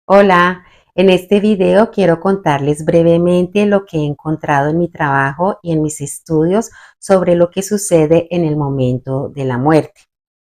Hola, en este video quiero contarles brevemente lo que he encontrado en mi trabajo y en mis estudios sobre lo que sucede en el momento de la muerte.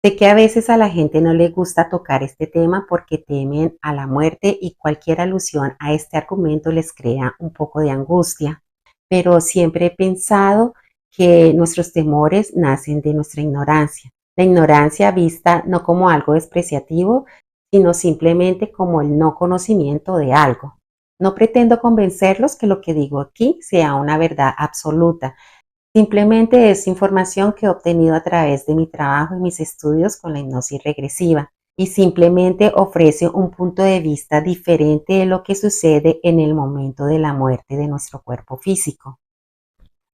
Sé que a veces a la gente no le gusta tocar este tema porque temen a la muerte y cualquier alusión a este argumento les crea un poco de angustia, pero siempre he pensado que nuestros temores nacen de nuestra ignorancia. La ignorancia vista no como algo despreciativo, sino simplemente como el no conocimiento de algo. No pretendo convencerlos que lo que digo aquí sea una verdad absoluta. Simplemente es información que he obtenido a través de mi trabajo y mis estudios con la hipnosis regresiva y simplemente ofrece un punto de vista diferente de lo que sucede en el momento de la muerte de nuestro cuerpo físico.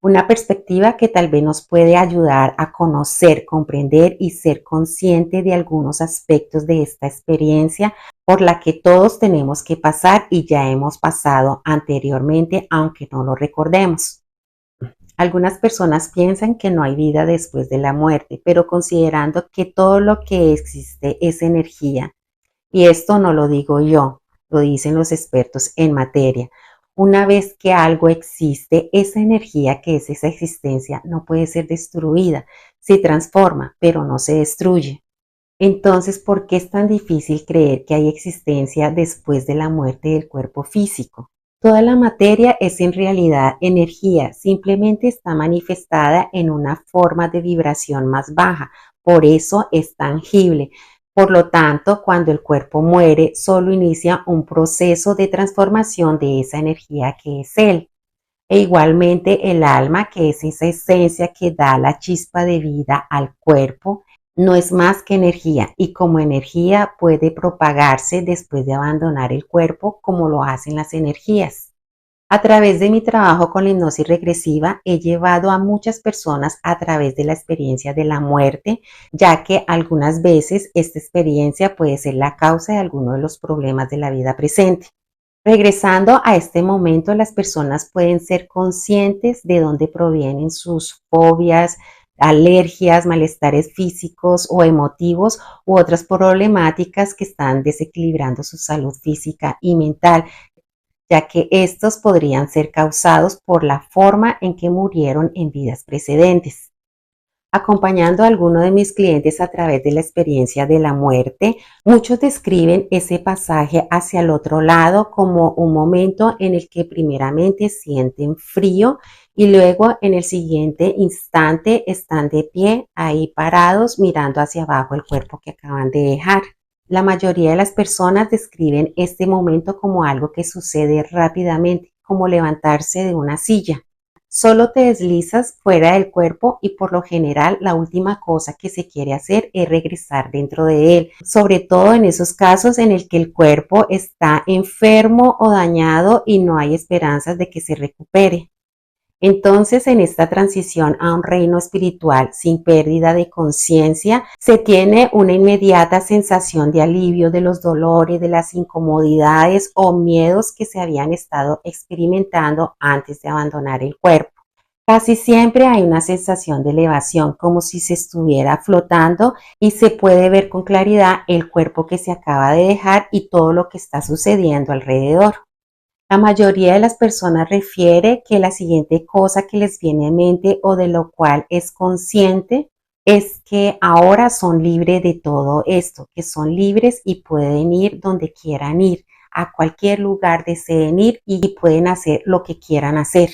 Una perspectiva que tal vez nos puede ayudar a conocer, comprender y ser consciente de algunos aspectos de esta experiencia por la que todos tenemos que pasar y ya hemos pasado anteriormente, aunque no lo recordemos. Algunas personas piensan que no hay vida después de la muerte, pero considerando que todo lo que existe es energía, y esto no lo digo yo, lo dicen los expertos en materia. Una vez que algo existe, esa energía que es esa existencia no puede ser destruida, se transforma, pero no se destruye. Entonces, ¿por qué es tan difícil creer que hay existencia después de la muerte del cuerpo físico? Toda la materia es en realidad energía, simplemente está manifestada en una forma de vibración más baja, por eso es tangible. Por lo tanto, cuando el cuerpo muere, solo inicia un proceso de transformación de esa energía que es él. E igualmente el alma, que es esa esencia que da la chispa de vida al cuerpo, no es más que energía y como energía puede propagarse después de abandonar el cuerpo como lo hacen las energías. A través de mi trabajo con la hipnosis regresiva he llevado a muchas personas a través de la experiencia de la muerte, ya que algunas veces esta experiencia puede ser la causa de alguno de los problemas de la vida presente. Regresando a este momento, las personas pueden ser conscientes de dónde provienen sus fobias, alergias, malestares físicos o emotivos u otras problemáticas que están desequilibrando su salud física y mental, ya que estos podrían ser causados por la forma en que murieron en vidas precedentes. Acompañando a alguno de mis clientes a través de la experiencia de la muerte, muchos describen ese pasaje hacia el otro lado como un momento en el que primeramente sienten frío y luego en el siguiente instante están de pie, ahí parados, mirando hacia abajo el cuerpo que acaban de dejar. La mayoría de las personas describen este momento como algo que sucede rápidamente, como levantarse de una silla. Solo te deslizas fuera del cuerpo y por lo general la última cosa que se quiere hacer es regresar dentro de él, sobre todo en esos casos en el que el cuerpo está enfermo o dañado y no hay esperanzas de que se recupere. Entonces, en esta transición a un reino espiritual sin pérdida de conciencia, se tiene una inmediata sensación de alivio de los dolores, de las incomodidades o miedos que se habían estado experimentando antes de abandonar el cuerpo. Casi siempre hay una sensación de elevación, como si se estuviera flotando y se puede ver con claridad el cuerpo que se acaba de dejar y todo lo que está sucediendo alrededor. La mayoría de las personas refiere que la siguiente cosa que les viene a mente o de lo cual es consciente es que ahora son libres de todo esto, que son libres y pueden ir donde quieran ir, a cualquier lugar deseen ir y pueden hacer lo que quieran hacer.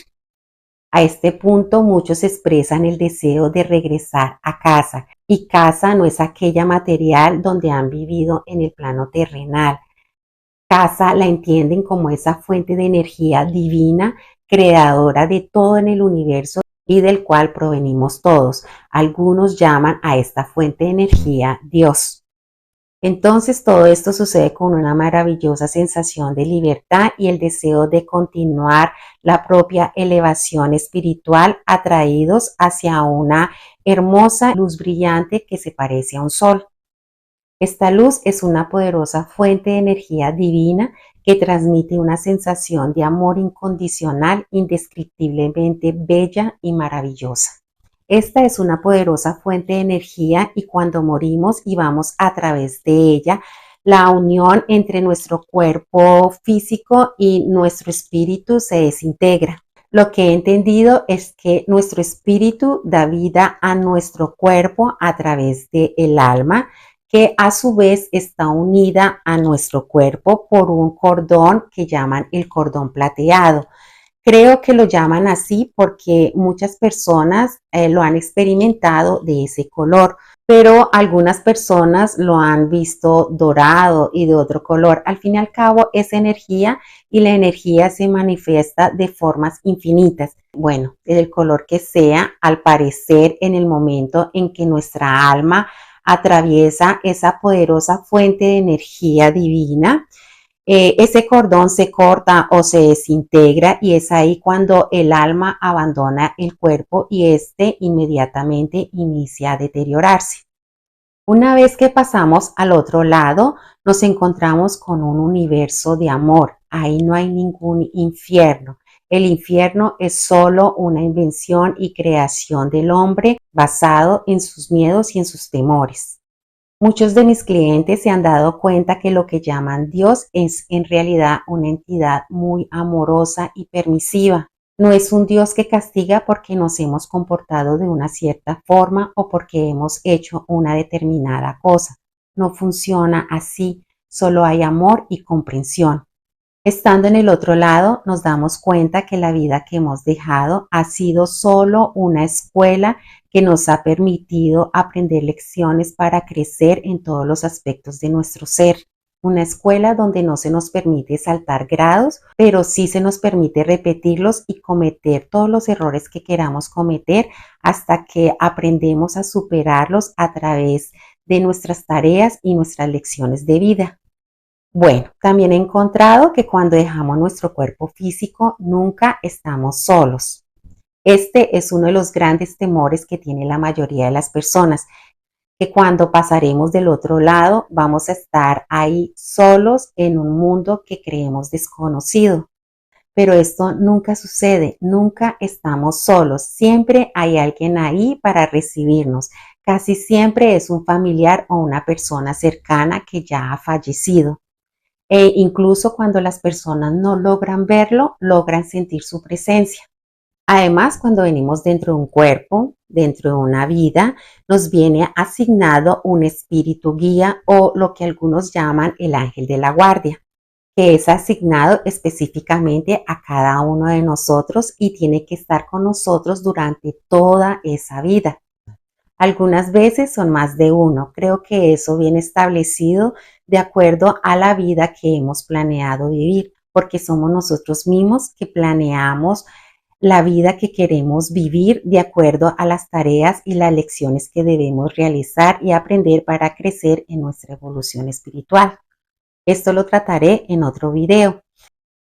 A este punto muchos expresan el deseo de regresar a casa y casa no es aquella material donde han vivido en el plano terrenal. Casa la entienden como esa fuente de energía divina, creadora de todo en el universo y del cual provenimos todos. Algunos llaman a esta fuente de energía Dios. Entonces todo esto sucede con una maravillosa sensación de libertad y el deseo de continuar la propia elevación espiritual, atraídos hacia una hermosa luz brillante que se parece a un sol. Esta luz es una poderosa fuente de energía divina que transmite una sensación de amor incondicional, indescriptiblemente bella y maravillosa. Esta es una poderosa fuente de energía y cuando morimos y vamos a través de ella, La unión entre nuestro cuerpo físico y nuestro espíritu se desintegra. Lo que he entendido es que nuestro espíritu da vida a nuestro cuerpo a través del alma, que a su vez está unida a nuestro cuerpo por un cordón que llaman el cordón plateado. Creo que lo llaman así porque muchas personas lo han experimentado de ese color, pero algunas personas lo han visto dorado y de otro color. Al fin y al cabo es energía y la energía se manifiesta de formas infinitas. Bueno, del color que sea, al parecer en el momento en que nuestra alma atraviesa esa poderosa fuente de energía divina, ese cordón se corta o se desintegra y es ahí cuando el alma abandona el cuerpo y éste inmediatamente inicia a deteriorarse. Una vez que pasamos al otro lado, nos encontramos con un universo de amor. Ahí no hay ningún infierno. El infierno es solo una invención y creación del hombre basado en sus miedos y en sus temores. Muchos de mis clientes se han dado cuenta que lo que llaman Dios es en realidad una entidad muy amorosa y permisiva. No es un Dios que castiga porque nos hemos comportado de una cierta forma o porque hemos hecho una determinada cosa. No funciona así, solo hay amor y comprensión. Estando en el otro lado, nos damos cuenta que la vida que hemos dejado ha sido solo una escuela que nos ha permitido aprender lecciones para crecer en todos los aspectos de nuestro ser. Una escuela donde no se nos permite saltar grados, pero sí se nos permite repetirlos y cometer todos los errores que queramos cometer hasta que aprendemos a superarlos a través de nuestras tareas y nuestras lecciones de vida. Bueno, también he encontrado que cuando dejamos nuestro cuerpo físico nunca estamos solos. Este es uno de los grandes temores que tiene la mayoría de las personas, que cuando pasaremos del otro lado vamos a estar ahí solos en un mundo que creemos desconocido. Pero esto nunca sucede, nunca estamos solos, siempre hay alguien ahí para recibirnos. Casi siempre es un familiar o una persona cercana que ya ha fallecido. E incluso cuando las personas no logran verlo, logran sentir su presencia. Además, cuando venimos dentro de un cuerpo, dentro de una vida, nos viene asignado un espíritu guía o lo que algunos llaman el ángel de la guardia, que es asignado específicamente a cada uno de nosotros y tiene que estar con nosotros durante toda esa vida. Algunas veces son más de uno. Creo que eso viene establecido de acuerdo a la vida que hemos planeado vivir, porque somos nosotros mismos que planeamos la vida que queremos vivir de acuerdo a las tareas y las lecciones que debemos realizar y aprender para crecer en nuestra evolución espiritual. Esto lo trataré en otro video.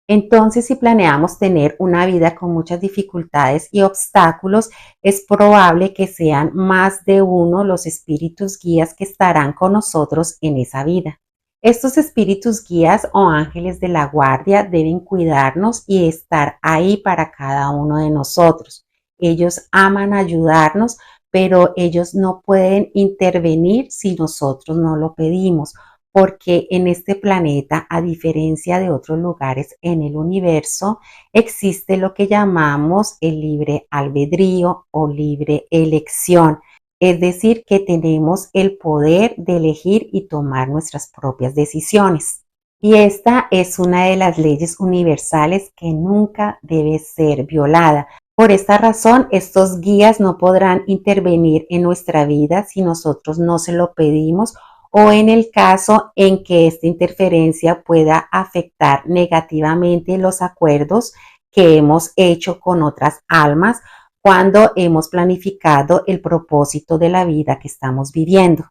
Entonces, si planeamos tener una vida con muchas dificultades y obstáculos, es probable que sean más de uno los espíritus guías que estarán con nosotros en esa vida. Estos espíritus guías o ángeles de la guardia deben cuidarnos y estar ahí para cada uno de nosotros. Ellos aman ayudarnos, pero ellos no pueden intervenir si nosotros no lo pedimos porque en este planeta, a diferencia de otros lugares en el universo, existe lo que llamamos el libre albedrío o libre elección. Es decir, que tenemos el poder de elegir y tomar nuestras propias decisiones. Y esta es una de las leyes universales que nunca debe ser violada. Por esta razón, estos guías no podrán intervenir en nuestra vida si nosotros no se lo pedimos o en el caso en que esta interferencia pueda afectar negativamente los acuerdos que hemos hecho con otras almas cuando hemos planificado el propósito de la vida que estamos viviendo.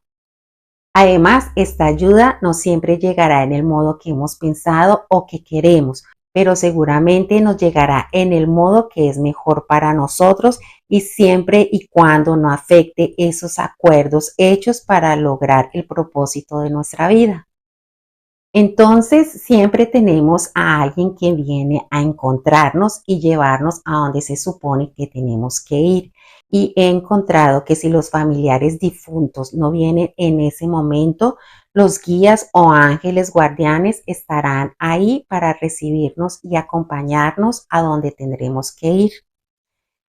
Además, esta ayuda no siempre llegará en el modo que hemos pensado o que queremos, pero seguramente nos llegará en el modo que es mejor para nosotros y siempre y cuando no afecte esos acuerdos hechos para lograr el propósito de nuestra vida. Entonces, siempre tenemos a alguien que viene a encontrarnos y llevarnos a donde se supone que tenemos que ir. Y he encontrado que si los familiares difuntos no vienen en ese momento, los guías o ángeles guardianes estarán ahí para recibirnos y acompañarnos a donde tendremos que ir.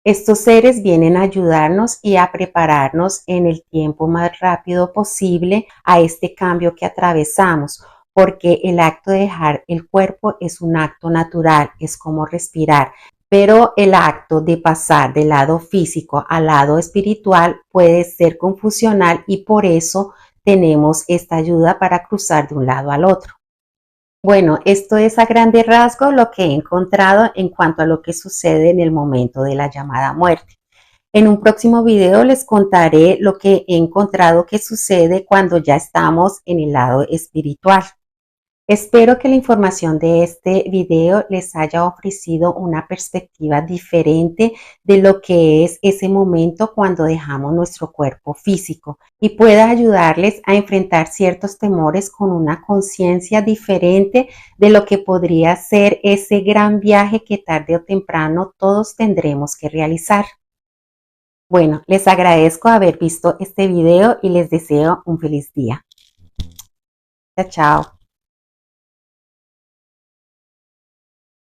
Estos seres vienen a ayudarnos y a prepararnos en el tiempo más rápido posible a este cambio que atravesamos, porque el acto de dejar el cuerpo es un acto natural, es como respirar, pero el acto de pasar del lado físico al lado espiritual puede ser confusional y por eso tenemos esta ayuda para cruzar de un lado al otro. Bueno, esto es a grandes rasgos lo que he encontrado en cuanto a lo que sucede en el momento de la llamada muerte. En un próximo video les contaré lo que he encontrado que sucede cuando ya estamos en el lado espiritual. Espero que la información de este video les haya ofrecido una perspectiva diferente de lo que es ese momento cuando dejamos nuestro cuerpo físico y pueda ayudarles a enfrentar ciertos temores con una conciencia diferente de lo que podría ser ese gran viaje que tarde o temprano todos tendremos que realizar. Bueno, les agradezco haber visto este video y les deseo un feliz día. Chao, chao.